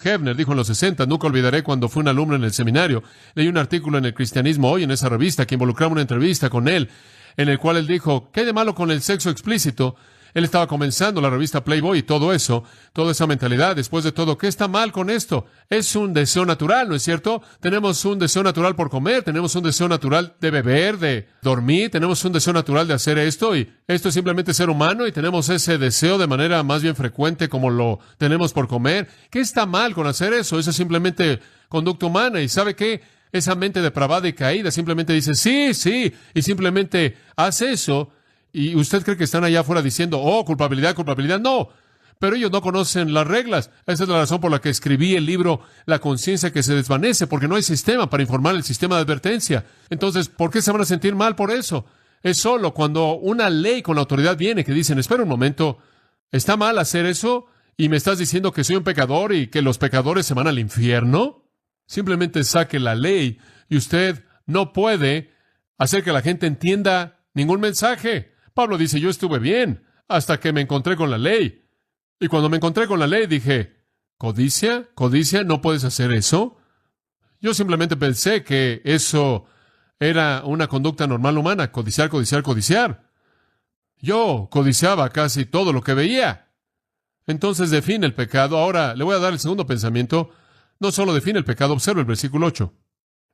Hebner dijo en los 60, nunca olvidaré cuando fui un alumno en el seminario. Leí un artículo en el Cristianismo Hoy, en esa revista, que involucraba una entrevista con él, en el cual él dijo, ¿qué hay de malo con el sexo explícito? Él estaba comenzando la revista Playboy y todo eso, toda esa mentalidad. Después de todo, ¿qué está mal con esto? Es un deseo natural, ¿no es cierto? Tenemos un deseo natural por comer, tenemos un deseo natural de beber, de dormir, tenemos un deseo natural de hacer esto, y esto es simplemente ser humano, y tenemos ese deseo de manera más bien frecuente como lo tenemos por comer. ¿Qué está mal con hacer eso? Eso es simplemente conducta humana, y ¿sabe qué? Esa mente depravada y caída simplemente dice, sí, y simplemente hace eso. Y usted cree que están allá afuera diciendo, oh, culpabilidad. No, pero ellos no conocen las reglas. Esa es la razón por la que escribí el libro La conciencia que se desvanece, porque no hay sistema para informar el sistema de advertencia. Entonces, ¿por qué se van a sentir mal por eso? Es solo cuando una ley con autoridad viene que dicen, espera un momento, ¿está mal hacer eso? ¿Y me estás diciendo que soy un pecador y que los pecadores se van al infierno? Simplemente saque la ley y usted no puede hacer que la gente entienda ningún mensaje. Pablo dice, yo estuve bien hasta que me encontré con la ley. Y cuando me encontré con la ley dije, ¿codicia? ¿No puedes hacer eso? Yo simplemente pensé que eso era una conducta normal humana, codiciar. Yo codiciaba casi todo lo que veía. Entonces define el pecado. Ahora le voy a dar el segundo pensamiento. No solo define el pecado, observa el versículo 8.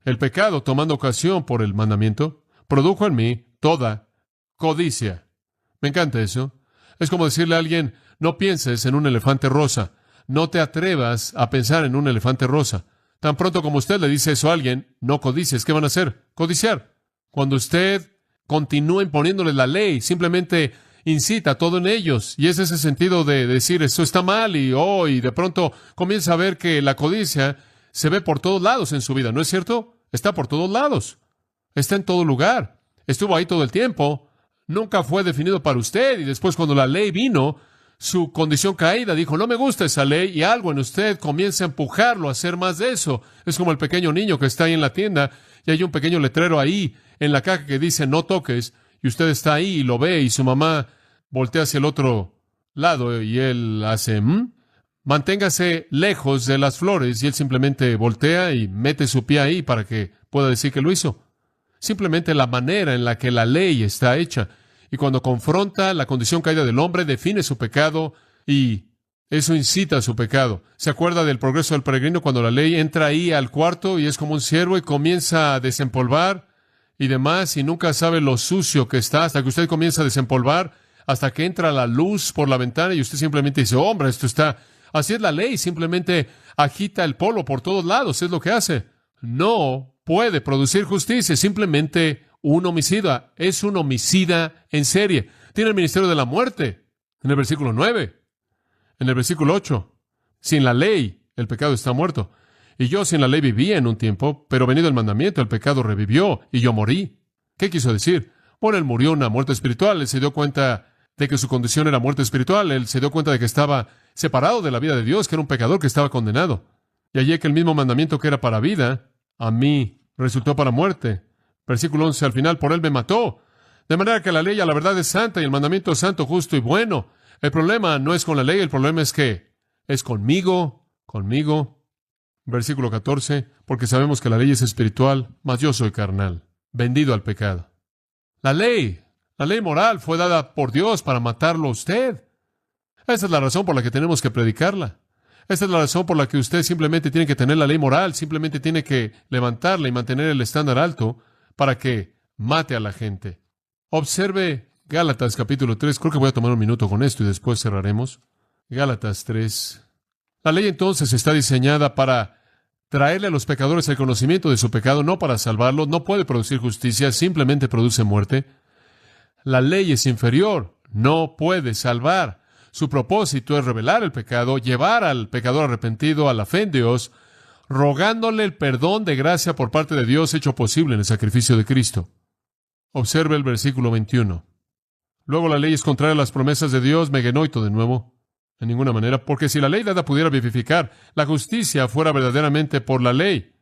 El pecado, tomando ocasión por el mandamiento, produjo en mí toda codicia. Me encanta eso. Es como decirle a alguien, no pienses en un elefante rosa. No te atrevas a pensar en un elefante rosa. Tan pronto como usted le dice eso a alguien, no codicies. ¿Qué van a hacer? Codiciar. Cuando usted continúa imponiéndole la ley, simplemente incita todo en ellos. Y es ese sentido de decir, esto está mal, y de pronto comienza a ver que la codicia se ve por todos lados en su vida. ¿No es cierto? Está por todos lados. Está en todo lugar. Estuvo ahí todo el tiempo. Nunca fue definido para usted, y después cuando la ley vino, su condición caída dijo, no me gusta esa ley, y algo en usted comienza a empujarlo a hacer más de eso. Es como el pequeño niño que está ahí en la tienda, y hay un pequeño letrero ahí en la caja que dice, no toques, y usted está ahí y lo ve, y su mamá voltea hacia el otro lado, y él hace, manténgase lejos de las flores, y él simplemente voltea y mete su pie ahí para que pueda decir que lo hizo. Simplemente la manera en la que la ley está hecha. Y cuando confronta la condición caída del hombre, define su pecado y eso incita a su pecado. ¿Se acuerda del progreso del peregrino cuando la ley entra ahí al cuarto y es como un ciervo y comienza a desempolvar y demás y nunca sabe lo sucio que está hasta que usted comienza a desempolvar, hasta que entra la luz por la ventana y usted simplemente dice, hombre, esto está... Así es la ley, simplemente agita el polvo por todos lados, es lo que hace. No puede producir justicia, simplemente un homicida. Es un homicida en serie. Tiene el ministerio de la muerte, en el versículo 9. En el versículo 8, sin la ley, el pecado está muerto. Y yo sin la ley vivía en un tiempo, pero venido el mandamiento, el pecado revivió y yo morí. ¿Qué quiso decir? Bueno, él murió una muerte espiritual. Él se dio cuenta de que su condición era muerte espiritual. Él se dio cuenta de que estaba separado de la vida de Dios, que era un pecador que estaba condenado. Y allí que el mismo mandamiento que era para vida, a mí resultó para muerte. Versículo 11, al final, por él me mató. De manera que la ley a la verdad es santa y el mandamiento es santo, justo y bueno. El problema no es con la ley, el problema es que es conmigo. Versículo 14, porque sabemos que la ley es espiritual, mas yo soy carnal, vendido al pecado. La ley moral fue dada por Dios para matarlo a usted. Esa es la razón por la que tenemos que predicarla. Esta es la razón por la que usted simplemente tiene que tener la ley moral, simplemente tiene que levantarla y mantener el estándar alto para que mate a la gente. Observe Gálatas capítulo 3, creo que voy a tomar un minuto con esto y después cerraremos. Gálatas 3. La ley entonces está diseñada para traerle a los pecadores el conocimiento de su pecado, no para salvarlos, no puede producir justicia, simplemente produce muerte. La ley es inferior, no puede salvar. Su propósito es revelar el pecado, llevar al pecador arrepentido a la fe en Dios, rogándole el perdón de gracia por parte de Dios hecho posible en el sacrificio de Cristo. Observe el versículo 21. Luego la ley es contraria a las promesas de Dios, megenoito de nuevo. En ninguna manera, porque si la ley dada pudiera vivificar, la justicia fuera verdaderamente por la ley.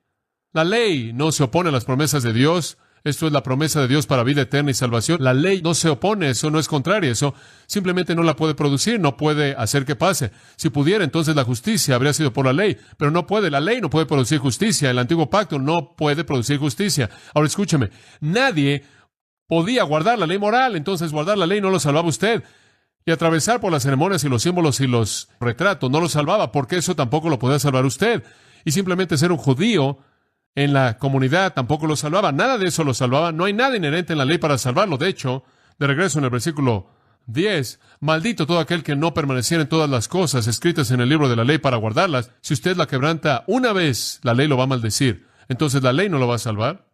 La ley no se opone a las promesas de Dios, Esto es la promesa de Dios para vida eterna y salvación. La ley no se opone a eso, no es contraria a eso. Simplemente no la puede producir, no puede hacer que pase. Si pudiera, entonces la justicia habría sido por la ley, pero no puede. La ley no puede producir justicia. El antiguo pacto no puede producir justicia. Ahora escúcheme, nadie podía guardar la ley moral, entonces guardar la ley no lo salvaba usted. Y atravesar por las ceremonias y los símbolos y los retratos no lo salvaba, porque eso tampoco lo podía salvar usted. Y simplemente ser un judío en la comunidad tampoco lo salvaba. Nada de eso lo salvaba. No hay nada inherente en la ley para salvarlo. De hecho, de regreso en el versículo 10, maldito todo aquel que no permaneciera en todas las cosas escritas en el libro de la ley para guardarlas. Si usted la quebranta una vez, la ley lo va a maldecir. Entonces la ley no lo va a salvar.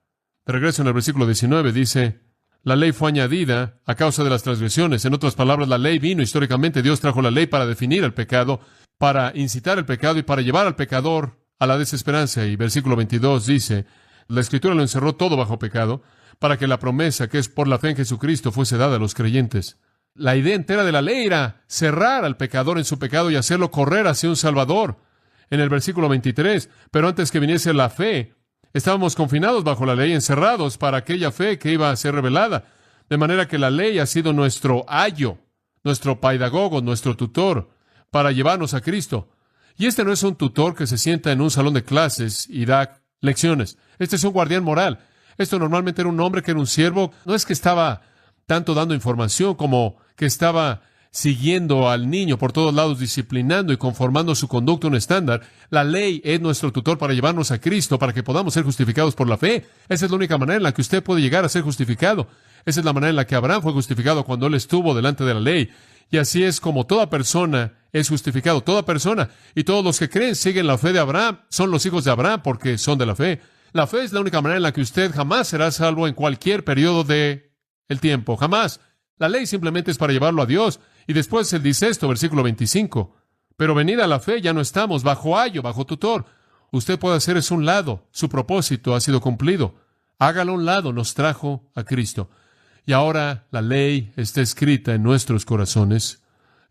De regreso en el versículo 19 dice, la ley fue añadida a causa de las transgresiones. En otras palabras, la ley vino históricamente. Dios trajo la ley para definir el pecado, para incitar el pecado y para llevar al pecador a la desesperanza. Y versículo 22 dice, la Escritura lo encerró todo bajo pecado, para que la promesa que es por la fe en Jesucristo fuese dada a los creyentes. La idea entera de la ley era cerrar al pecador en su pecado y hacerlo correr hacia un Salvador. En el versículo 23, pero antes que viniese la fe, estábamos confinados bajo la ley, encerrados para aquella fe que iba a ser revelada. De manera que la ley ha sido nuestro ayo, nuestro pedagogo, nuestro tutor, para llevarnos a Cristo. Y este no es un tutor que se sienta en un salón de clases y da lecciones. Este es un guardián moral. Esto normalmente era un hombre que era un siervo. No es que estaba tanto dando información como que estaba siguiendo al niño por todos lados, disciplinando y conformando su conducta a un estándar. La ley es nuestro tutor para llevarnos a Cristo, para que podamos ser justificados por la fe. Esa es la única manera en la que usted puede llegar a ser justificado. Esa es la manera en la que Abraham fue justificado cuando él estuvo delante de la ley. Y así es como toda persona es justificado, toda persona. Y todos los que creen siguen la fe de Abraham, son los hijos de Abraham porque son de la fe. La fe es la única manera en la que usted jamás será salvo en cualquier periodo de el tiempo, jamás. La ley simplemente es para llevarlo a Dios. Y después él dice esto, versículo 25. Pero venida la fe, ya no estamos bajo ayo, bajo tutor. Usted puede hacer eso a un lado. Su propósito ha sido cumplido. Hágalo a un lado, nos trajo a Cristo. Y ahora la ley está escrita en nuestros corazones.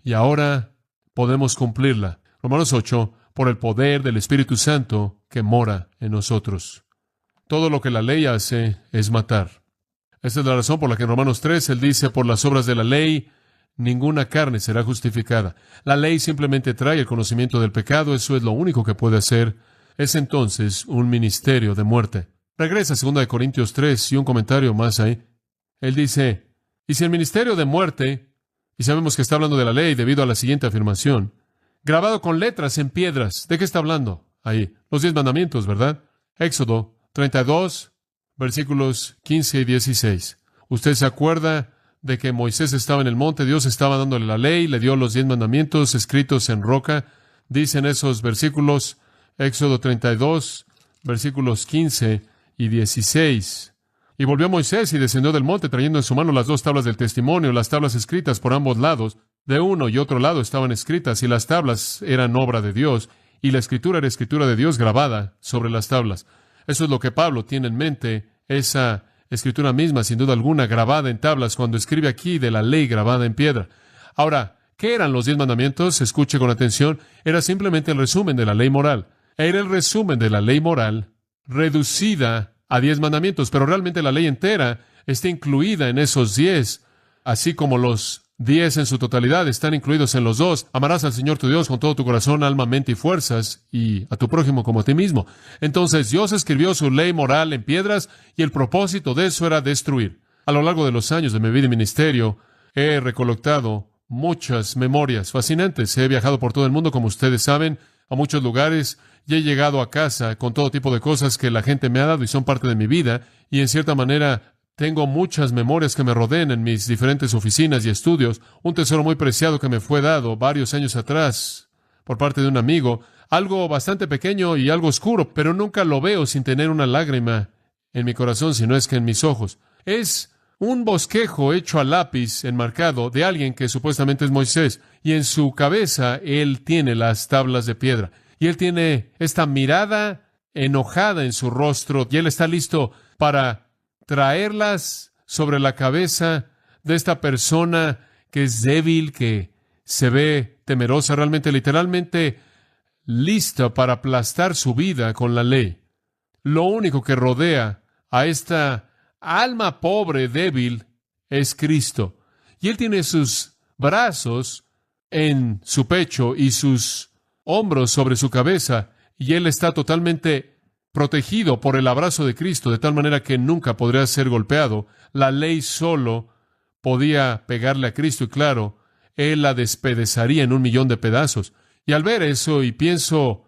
Y ahora podemos cumplirla. Romanos 8, por el poder del Espíritu Santo que mora en nosotros. Todo lo que la ley hace es matar. Esta es la razón por la que en Romanos 3 él dice, por las obras de la ley, ninguna carne será justificada. La ley simplemente trae el conocimiento del pecado, eso es lo único que puede hacer. Es entonces un ministerio de muerte. Regresa a 2 Corintios 3 y un comentario más ahí. Él dice, y si el ministerio de muerte, y sabemos que está hablando de la ley debido a la siguiente afirmación, grabado con letras en piedras, ¿de qué está hablando? Ahí, los 10 mandamientos, ¿verdad? Éxodo 32, versículos 15 y 16. Usted se acuerda de que Moisés estaba en el monte, Dios estaba dándole la ley, le dio los 10 mandamientos escritos en roca. Dicen esos versículos, Éxodo 32, versículos 15 y 16. Y volvió Moisés y descendió del monte trayendo en su mano las 2 tablas del testimonio, las tablas escritas por ambos lados. De uno y otro lado estaban escritas, y las tablas eran obra de Dios, y la escritura era escritura de Dios grabada sobre las tablas. Eso es lo que Pablo tiene en mente, esa escritura misma, sin duda alguna, grabada en tablas, cuando escribe aquí de la ley grabada en piedra. Ahora, ¿qué eran los 10 mandamientos? Escuche con atención. Era simplemente el resumen de la ley moral. Era el resumen de la ley moral reducida a 10 mandamientos, pero realmente la ley entera está incluida en esos 10, así como los 10 en su totalidad están incluidos en los 2. Amarás al Señor tu Dios con todo tu corazón, alma, mente y fuerzas, y a tu prójimo como a ti mismo. Entonces Dios escribió su ley moral en piedras, y el propósito de eso era destruir. A lo largo de los años de mi vida y ministerio, he recolectado muchas memorias fascinantes. He viajado por todo el mundo, como ustedes saben, a muchos lugares, y he llegado a casa con todo tipo de cosas que la gente me ha dado y son parte de mi vida, y en cierta manera tengo muchas memorias que me rodean en mis diferentes oficinas y estudios. Un tesoro muy preciado que me fue dado varios años atrás por parte de un amigo, algo bastante pequeño y algo oscuro, pero nunca lo veo sin tener una lágrima en mi corazón, si no es que en mis ojos. Es un bosquejo hecho a lápiz enmarcado de alguien que supuestamente es Moisés, y en su cabeza él tiene las tablas de piedra, y él tiene esta mirada enojada en su rostro, y él está listo para traerlas sobre la cabeza de esta persona que es débil, que se ve temerosa, realmente, literalmente lista para aplastar su vida con la ley. Lo único que rodea a esta alma pobre, débil, es Cristo. Y Él tiene sus brazos en su pecho y sus hombros sobre su cabeza, y Él está totalmente protegido por el abrazo de Cristo, de tal manera que nunca podría ser golpeado. La ley solo podía pegarle a Cristo, y claro, Él la despedazaría en 1,000,000 de pedazos. Y al ver eso, y pienso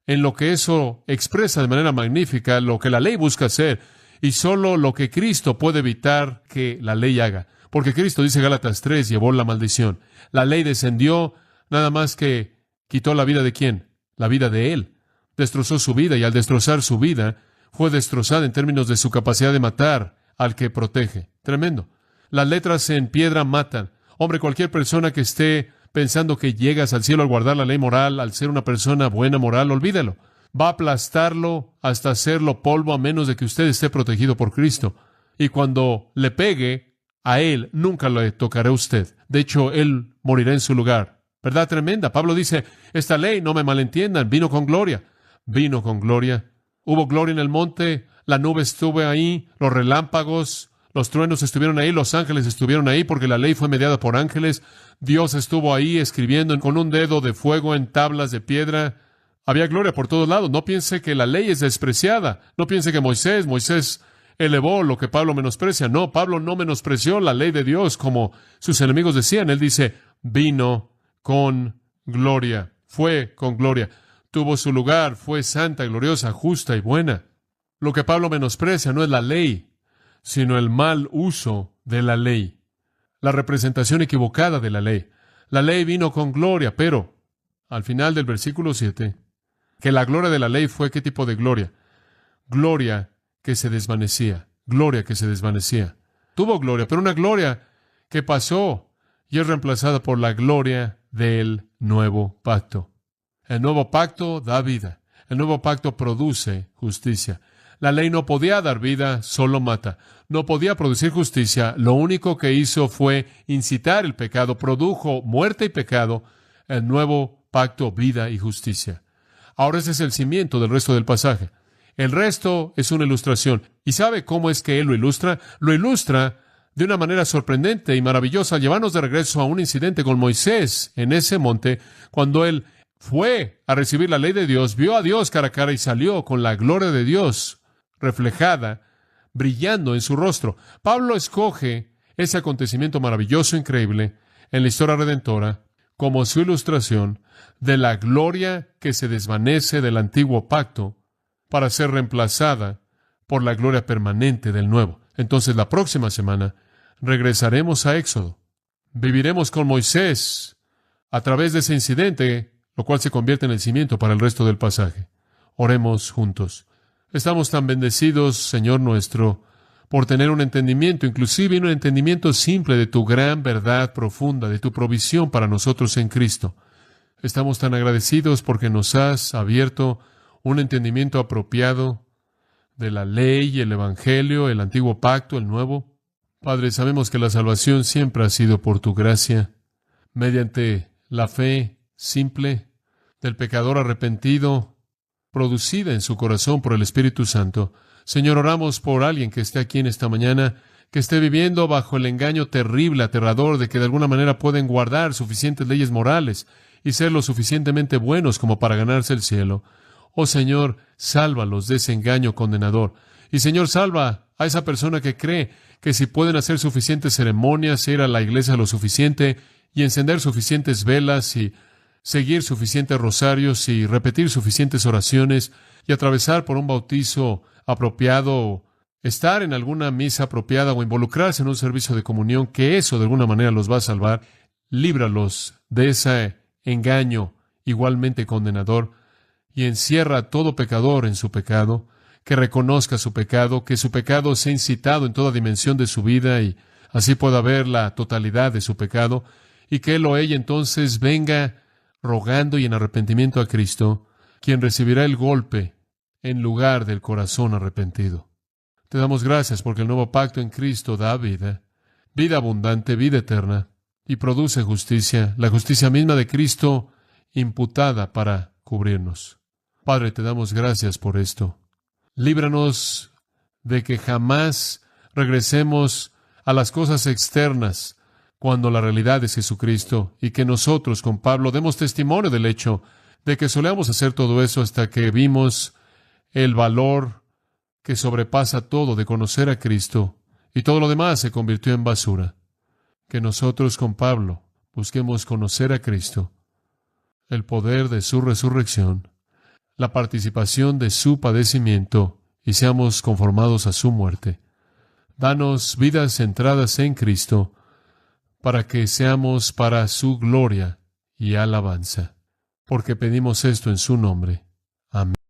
en lo que eso expresa de manera magnífica, lo que la ley busca hacer, y solo lo que Cristo puede evitar que la ley haga. Porque Cristo, dice Gálatas 3, llevó la maldición. La ley descendió, nada más que quitó la vida de ¿quién? La vida de Él. Destrozó su vida, y al destrozar su vida, fue destrozada en términos de su capacidad de matar al que protege. Tremendo. Las letras en piedra matan. Hombre, cualquier persona que esté pensando que llegas al cielo al guardar la ley moral, al ser una persona buena moral, olvídalo. Va a aplastarlo hasta hacerlo polvo, a menos de que usted esté protegido por Cristo. Y cuando le pegue a Él, nunca le tocará a usted. De hecho, Él morirá en su lugar. ¿Verdad tremenda? Pablo dice, esta ley, no me malentiendan, vino con gloria. Vino con gloria. Hubo gloria en el monte, la nube estuvo ahí, los relámpagos, los truenos estuvieron ahí, los ángeles estuvieron ahí, porque la ley fue mediada por ángeles. Dios estuvo ahí escribiendo con un dedo de fuego en tablas de piedra. Había gloria por todos lados. No piense que la ley es despreciada. No piense que Moisés elevó lo que Pablo menosprecia. No, Pablo no menospreció la ley de Dios como sus enemigos decían. Él dice, vino con gloria, fue con gloria. Tuvo su lugar, fue santa, gloriosa, justa y buena. Lo que Pablo menosprecia no es la ley, sino el mal uso de la ley, la representación equivocada de la ley. La ley vino con gloria, pero al final del versículo 7, que la gloria de la ley fue ¿qué tipo de gloria? Gloria que se desvanecía, gloria que se desvanecía. Tuvo gloria, pero una gloria que pasó y es reemplazada por la gloria del nuevo pacto. El nuevo pacto da vida. El nuevo pacto produce justicia. La ley no podía dar vida, solo mata. No podía producir justicia. Lo único que hizo fue incitar el pecado. Produjo muerte y pecado. El nuevo pacto, vida y justicia. Ahora ese es el cimiento del resto del pasaje. El resto es una ilustración. ¿Y sabe cómo es que él lo ilustra? Lo ilustra de una manera sorprendente y maravillosa, llevarnos de regreso a un incidente con Moisés en ese monte, cuando él fue a recibir la ley de Dios, vio a Dios cara a cara y salió con la gloria de Dios reflejada, brillando en su rostro. Pablo escoge ese acontecimiento maravilloso, increíble, en la historia redentora, como su ilustración de la gloria que se desvanece del antiguo pacto para ser reemplazada por la gloria permanente del nuevo. Entonces, la próxima semana regresaremos a Éxodo. Viviremos con Moisés a través de ese incidente, lo cual se convierte en el cimiento para el resto del pasaje. Oremos juntos. Estamos tan bendecidos, Señor nuestro, por tener un entendimiento, inclusive un entendimiento simple de tu gran verdad profunda, de tu provisión para nosotros en Cristo. Estamos tan agradecidos porque nos has abierto un entendimiento apropiado de la ley, el Evangelio, el antiguo pacto, el nuevo. Padre, sabemos que la salvación siempre ha sido por tu gracia, mediante la fe simple del pecador arrepentido, producida en su corazón por el Espíritu Santo. Señor, oramos por alguien que esté aquí en esta mañana, que esté viviendo bajo el engaño terrible, aterrador, de que de alguna manera pueden guardar suficientes leyes morales y ser lo suficientemente buenos como para ganarse el cielo. Oh Señor, sálvalos de ese engaño condenador. Y Señor, salva a esa persona que cree que si pueden hacer suficientes ceremonias, ir a la iglesia lo suficiente y encender suficientes velas y seguir suficientes rosarios y repetir suficientes oraciones y atravesar por un bautizo apropiado, estar en alguna misa apropiada o involucrarse en un servicio de comunión, que eso de alguna manera los va a salvar. Líbralos de ese engaño igualmente condenador y encierra a todo pecador en su pecado, que reconozca su pecado, que su pecado sea incitado en toda dimensión de su vida y así pueda ver la totalidad de su pecado, y que él o ella entonces venga rogando y en arrepentimiento a Cristo, quien recibirá el golpe en lugar del corazón arrepentido. Te damos gracias porque el nuevo pacto en Cristo da vida, vida abundante, vida eterna, y produce justicia, la justicia misma de Cristo imputada para cubrirnos. Padre, te damos gracias por esto. Líbranos de que jamás regresemos a las cosas externas cuando la realidad es Jesucristo, y que nosotros, con Pablo, demos testimonio del hecho de que solíamos hacer todo eso hasta que vimos el valor que sobrepasa todo de conocer a Cristo, y todo lo demás se convirtió en basura. Que nosotros, con Pablo, busquemos conocer a Cristo, el poder de su resurrección, la participación de su padecimiento, y seamos conformados a su muerte. Danos vidas centradas en Cristo, para que seamos para su gloria y alabanza. Porque pedimos esto en su nombre. Amén.